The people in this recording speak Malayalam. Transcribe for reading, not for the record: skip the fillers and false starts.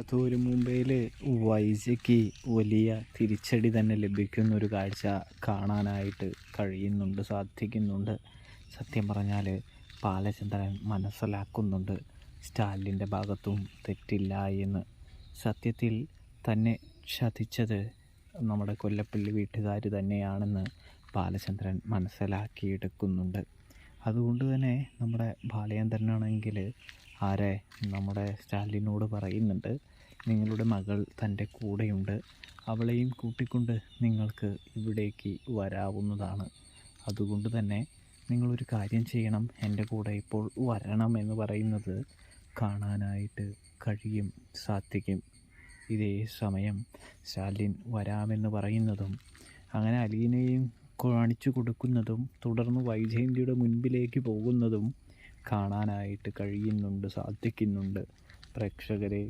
തൂര് മുംബൈയിൽ വൈജയ്ക്ക് വലിയ തിരിച്ചടി തന്നെ ലഭിക്കുന്നൊരു കാഴ്ച കാണാനായിട്ട് സാധിക്കുന്നുണ്ട്. സത്യം പറഞ്ഞാൽ ബാലചന്ദ്രൻ മനസ്സിലാക്കുന്നുണ്ട് സ്റ്റാലിൻ്റെ ഭാഗത്തും തെറ്റില്ല എന്ന്. സത്യത്തിൽ തന്നെ ചതിച്ചത് നമ്മുടെ കൊല്ലപ്പള്ളി വീട്ടുകാർ തന്നെയാണെന്ന് ബാലചന്ദ്രൻ മനസ്സിലാക്കിയെടുക്കുന്നുണ്ട്. അതുകൊണ്ട് തന്നെ നമ്മുടെ ബാലചന്ദ്രനാണെങ്കിൽ നമ്മുടെ സ്റ്റാലിനോട് പറയുന്നുണ്ട്, നിങ്ങളുടെ മകൾ തൻ്റെ കൂടെയുണ്ട്, അവളെയും കൂട്ടിക്കൊണ്ട് നിങ്ങൾക്ക് ഇവിടേക്ക് വരാവുന്നതാണ്. അതുകൊണ്ട് തന്നെ നിങ്ങളൊരു കാര്യം ചെയ്യണം, എൻ്റെ കൂടെ ഇപ്പോൾ വരണം എന്ന് പറയുന്നത് കാണാനായിട്ട് സാധിക്കും. ഇതേ സമയം സ്റ്റാലിൻ വരാമെന്ന് പറയുന്നതും അങ്ങനെ അലീനയും കാണിച്ചു കൊടുക്കുന്നതും തുടർന്ന് വൈജയന്തിയുടെ മുൻപിലേക്ക് പോകുന്നതും കാണാനായിട്ട് സാധിക്കുന്നുണ്ട് പ്രേക്ഷകരെ.